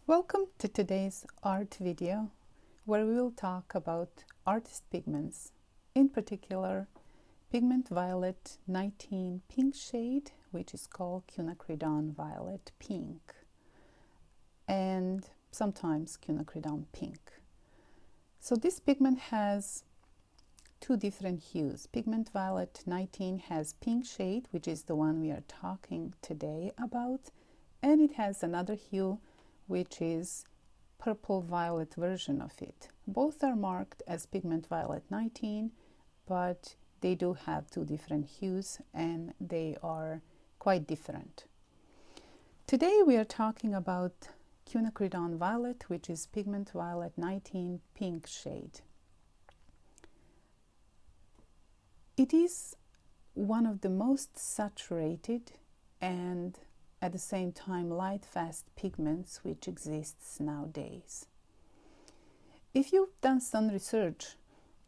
Welcome to today's art video where we will talk about artist pigments, in particular pigment violet 19 pink shade, which is called Quinacridone Violet Pink, and sometimes Quinacridone Pink. So this pigment has two different hues. Pigment violet 19 has pink shade, which is the one we are talking today about, and it has another hue which is purple violet version of it. Both are marked as pigment violet 19, but they do have two different hues and they are quite different. Today we are talking about Quinacridone Violet, which is pigment violet 19 pink shade. It is one of the most saturated and at the same time light fast pigments which exists nowadays. If you've done some research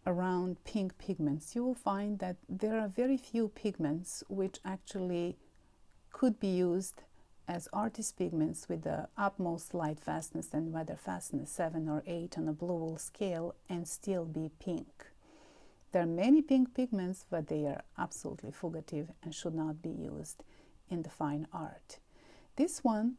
around pink pigments, you will find that there are very few pigments which actually could be used as artist pigments with the utmost light fastness and weather fastness 7 or 8 on a blue wool scale and still be pink. There are many pink pigments, but they are absolutely fugitive and should not be used in the fine art. This one,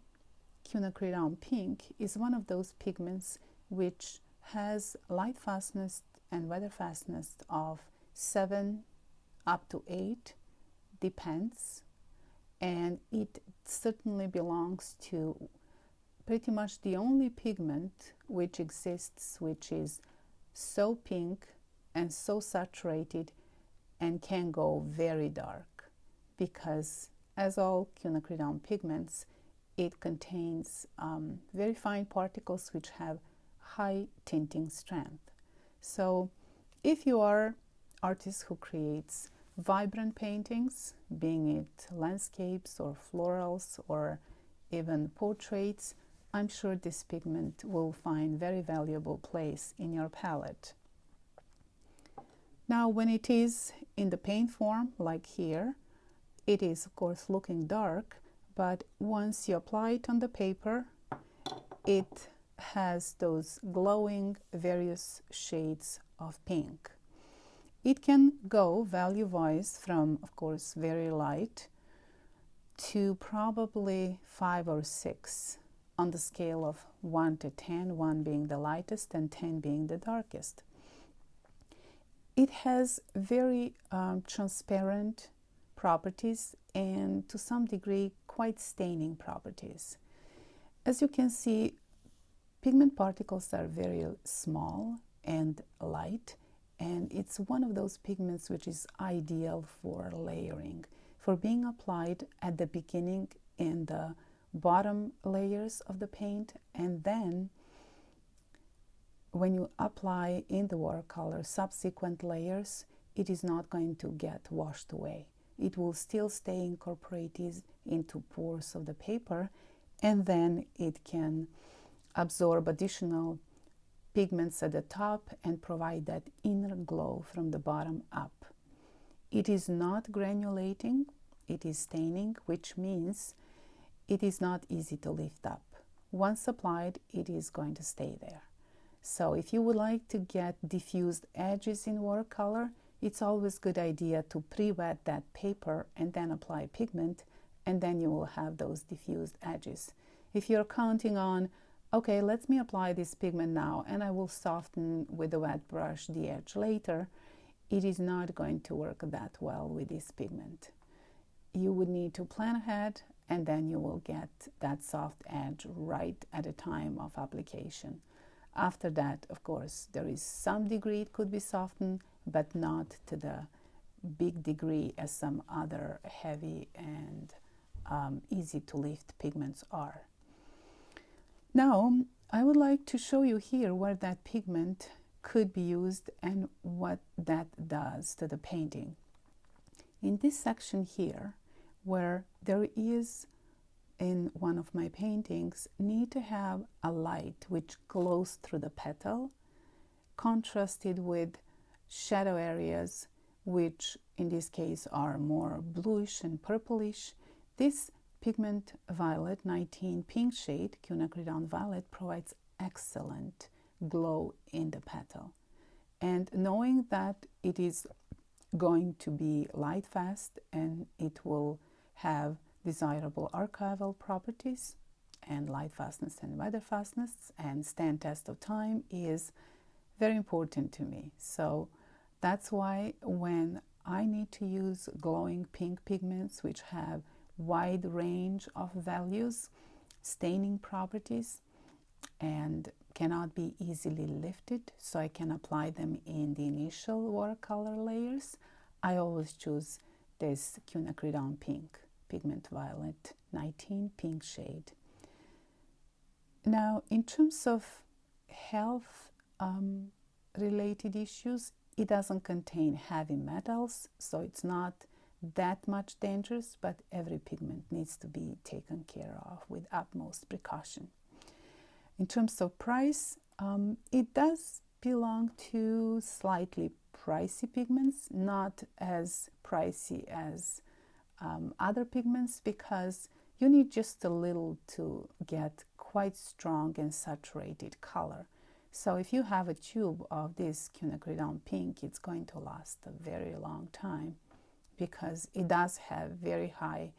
Quinacridone Pink, is one of those pigments which has light fastness and weather fastness of 7 up to 8, depends, and it certainly belongs to pretty much the only pigment which exists which is so pink and so saturated and can go very dark, because as all quinacridone pigments, it contains very fine particles which have high tinting strength. So if you are an artist who creates vibrant paintings, being it landscapes or florals or even portraits, I'm sure this pigment will find very valuable place in your palette. Now, when it is in the paint form, like here, it is of course looking dark, but once you apply it on the paper, it has those glowing various shades of pink. It can go value-wise from, of course, very light to probably 5 or 6 on the scale of 1 to 10, 1 being the lightest and 10 being the darkest. It has very transparent properties and to some degree quite staining properties. As you can see, pigment particles are very small and light, and it's one of those pigments which is ideal for layering, for being applied at the beginning in the bottom layers of the paint, and then when you apply in the watercolor subsequent layers, it is not going to get washed away. It will still stay incorporated into pores of the paper, and then it can absorb additional pigments at the top and provide that inner glow from the bottom up. It is not granulating, it is staining, which means it is not easy to lift up. Once applied, it is going to stay there. So if you would like to get diffused edges in watercolor, it's always a good idea to pre-wet that paper and then apply pigment, and then you will have those diffused edges. If you're counting on, okay, let me apply this pigment now and I will soften with a wet brush the edge later, it is not going to work that well with this pigment. You would need to plan ahead, and then you will get that soft edge right at the time of application. After that, of course, there is some degree it could be softened, but not to the big degree as some other heavy and easy to lift pigments are. Now, I would like to show you here where that pigment could be used and what that does to the painting. In this section here, where there is in one of my paintings need to have a light which glows through the petal, contrasted with shadow areas which in this case are more bluish and purplish. This Pigment Violet 19 pink shade, Quinacridone Violet, provides excellent glow in the petal. And knowing that it is going to be light fast and it will have desirable archival properties and light fastness and weather fastness and stand test of time is very important to me. So that's why when I need to use glowing pink pigments which have wide range of values, staining properties, and cannot be easily lifted, so I can apply them in the initial watercolor layers, I always choose this Quinacridone Pink Pigment Violet 19 pink shade. Now, in terms of health related issues, it doesn't contain heavy metals, so it's not that much dangerous, but every pigment needs to be taken care of with utmost precaution. In terms of price, it does belong to slightly pricey pigments, not as pricey as other pigments, because you need just a little to get quite strong and saturated color. So if you have a tube of this Quinacridone Pink, it's going to last a very long time because it does have very high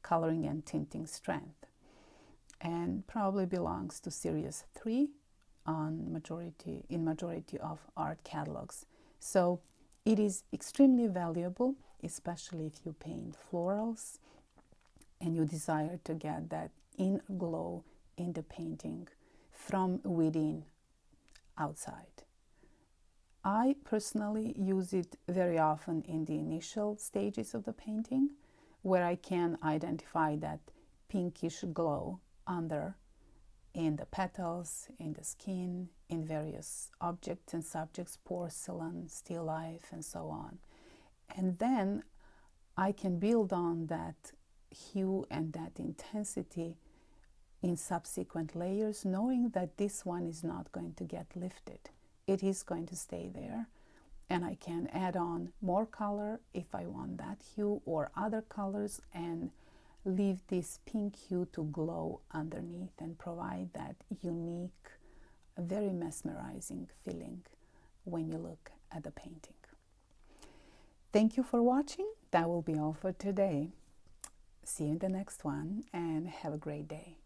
coloring and tinting strength, and probably belongs to series 3 in majority of art catalogs. So it is extremely valuable, especially if you paint florals and you desire to get that inner glow in the painting from within outside. I personally use it very often in the initial stages of the painting, where I can identify that pinkish glow under in the petals, in the skin, in various objects and subjects, porcelain, still life, and so on. And then I can build on that hue and that intensity in subsequent layers, knowing that this one is not going to get lifted. It is going to stay there, and I can add on more color if I want that hue or other colors, and leave this pink hue to glow underneath and provide that unique, very mesmerizing feeling when you look at the painting. Thank you for watching. That will be all for today. See you in the next one, and have a great day.